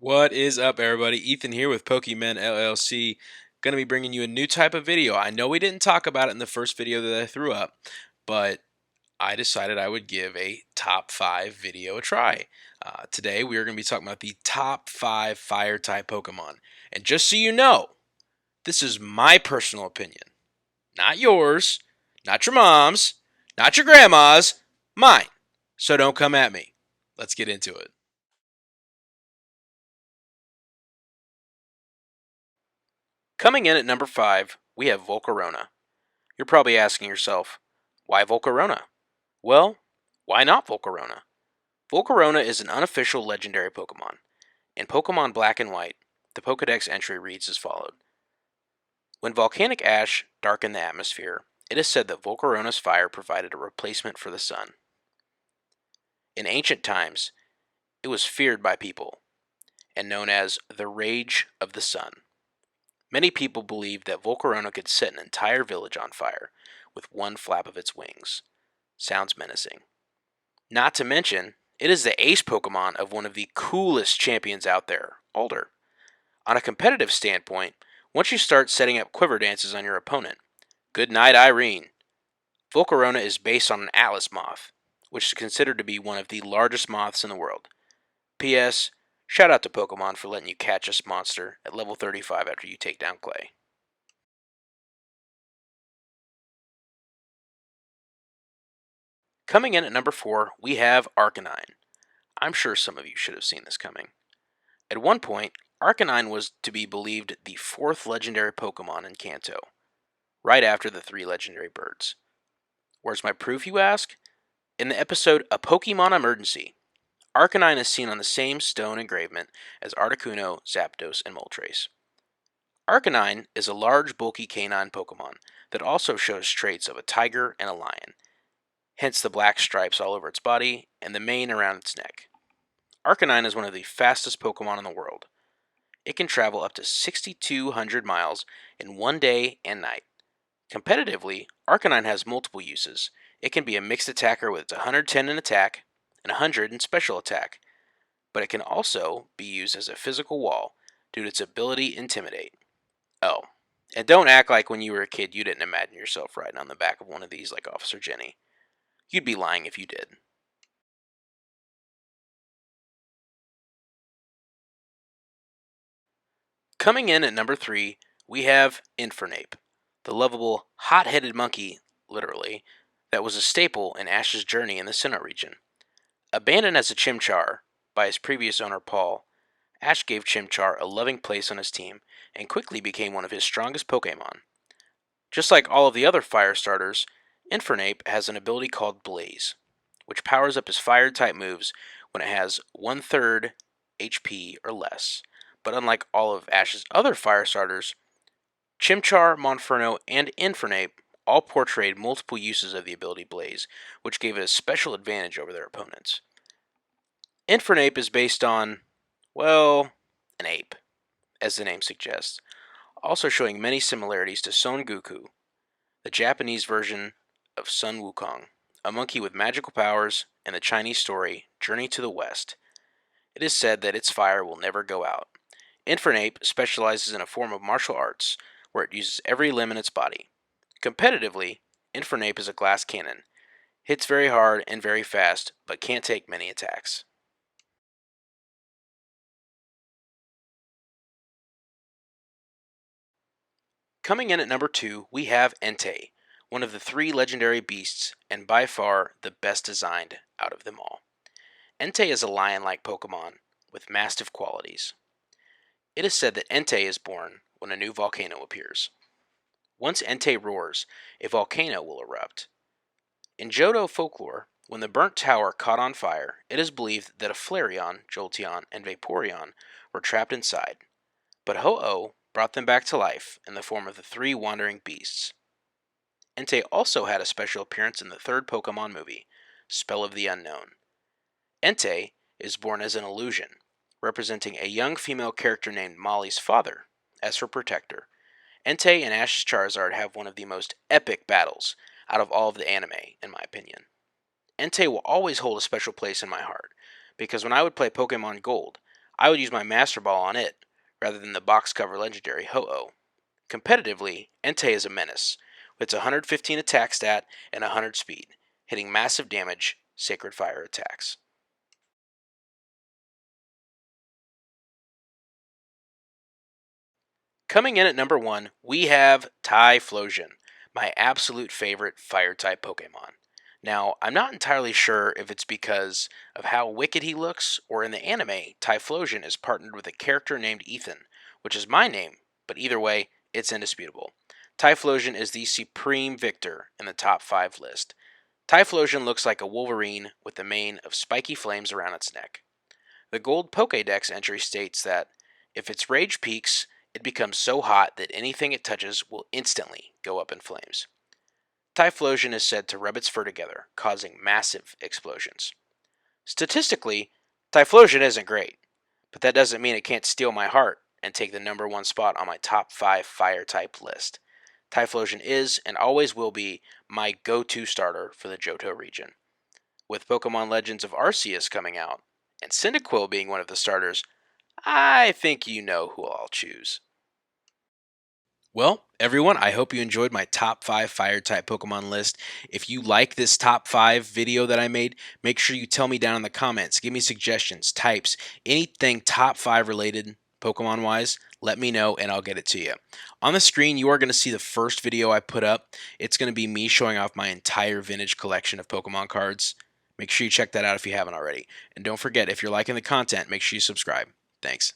What is up, everybody? Ethan here with Pokemon LLC. Going to be bringing you a new type of video. I know we didn't talk about it in the first video that I threw up, but I decided I would give a top 5 video a try. Today, we are going to be talking about the top 5 fire-type Pokemon. And just so you know, this is my personal opinion. Not yours, not your mom's, not your grandma's, mine. So don't come at me. Let's get into it. Coming in at number 5, we have Volcarona. You're probably asking yourself, why Volcarona? Well, why not Volcarona? Volcarona is an unofficial legendary Pokemon. In Pokemon Black and White, the Pokedex entry reads as followed. When volcanic ash darkened the atmosphere, it is said that Volcarona's fire provided a replacement for the sun. In ancient times, it was feared by people and known as the Rage of the Sun. Many people believed that Volcarona could set an entire village on fire with one flap of its wings. Sounds menacing. Not to mention, it is the ace Pokemon of one of the coolest champions out there, Alder. On a competitive standpoint, once you start setting up quiver dances on your opponent, good night Irene. Volcarona is based on an Atlas moth, which is considered to be one of the largest moths in the world. P.S. Shout out to Pokemon for letting you catch this monster at level 35 after you take down Clay. Coming in at number 4, we have Arcanine. I'm sure some of you should have seen this coming. At one point, Arcanine was to be believed the 4th legendary Pokemon in Kanto, right after the 3 legendary birds. Where's my proof, you ask? In the episode A Pokemon Emergency, Arcanine is seen on the same stone engravement as Articuno, Zapdos, and Moltres. Arcanine is a large, bulky canine Pokemon that also shows traits of a tiger and a lion, hence the black stripes all over its body and the mane around its neck. Arcanine is one of the fastest Pokemon in the world. It can travel up to 6,200 miles in one day and night. Competitively, Arcanine has multiple uses. It can be a mixed attacker with its 110 in attack and 100 in special attack, but it can also be used as a physical wall due to its ability Intimidate. Oh, and don't act like when you were a kid you didn't imagine yourself riding on the back of one of these like Officer Jenny. You'd be lying if you did. Coming in at number 3, we have Infernape, the lovable, hot-headed monkey, literally, that was a staple in Ash's journey in the Sinnoh region. Abandoned as a Chimchar by his previous owner Paul, Ash gave Chimchar a loving place on his team and quickly became one of his strongest Pokémon. Just like all of the other fire starters, Infernape has an ability called Blaze, which powers up his fire-type moves when it has 1/3 HP or less. But unlike all of Ash's other fire starters, Chimchar, Monferno, and Infernape all portrayed multiple uses of the ability Blaze, which gave it a special advantage over their opponents. Infernape is based on, well, an ape, as the name suggests, also showing many similarities to Son Goku, the Japanese version of Sun Wukong, a monkey with magical powers in the Chinese story Journey to the West. It is said that its fire will never go out. Infernape specializes in a form of martial arts where it uses every limb in its body. Competitively, Infernape is a glass cannon, hits very hard and very fast, but can't take many attacks. Coming in at number 2, we have Entei, one of the 3 legendary beasts and by far the best designed out of them all. Entei is a lion-like Pokemon with mastiff qualities. It is said that Entei is born when a new volcano appears. Once Entei roars, a volcano will erupt. In Johto folklore, when the burnt tower caught on fire, it is believed that a Flareon, Jolteon, and Vaporeon were trapped inside, but Ho-Oh brought them back to life in the form of the 3 wandering beasts. Entei also had a special appearance in the 3rd Pokemon movie, Spell of the Unknown. Entei is born as an illusion, representing a young female character named Molly's father as her protector. Entei and Ash's Charizard have one of the most epic battles out of all of the anime, in my opinion. Entei will always hold a special place in my heart, because when I would play Pokemon Gold, I would use my Master Ball on it, rather than the box cover legendary Ho-Oh. Competitively, Entei is a menace, with its 115 attack stat and 100 speed, hitting massive damage, Sacred Fire attacks. Coming in at number 1, we have Typhlosion, my absolute favorite fire-type Pokemon. Now, I'm not entirely sure if it's because of how wicked he looks, or in the anime, Typhlosion is partnered with a character named Ethan, which is my name, but either way, it's indisputable. Typhlosion is the supreme victor in the top 5 list. Typhlosion looks like a Wolverine with a mane of spiky flames around its neck. The Gold Pokédex entry states that if its rage peaks, it becomes so hot that anything it touches will instantly go up in flames. Typhlosion is said to rub its fur together, causing massive explosions. Statistically, Typhlosion isn't great, but that doesn't mean it can't steal my heart and take the number 1 spot on my top 5 fire type list. Typhlosion is and always will be my go-to starter for the Johto region. With Pokemon Legends of Arceus coming out, and Cyndaquil being one of the starters, I think you know who I'll choose. Well, everyone, I hope you enjoyed my top 5 fire type Pokemon list. If you like this top 5 video that I made, make sure you tell me down in the comments. Give me suggestions, types, anything top 5 related Pokemon wise. Let me know and I'll get it to you. On the screen, you are going to see the first video I put up. It's going to be me showing off my entire vintage collection of Pokemon cards. Make sure you check that out if you haven't already. And don't forget, if you're liking the content, make sure you subscribe. Thanks.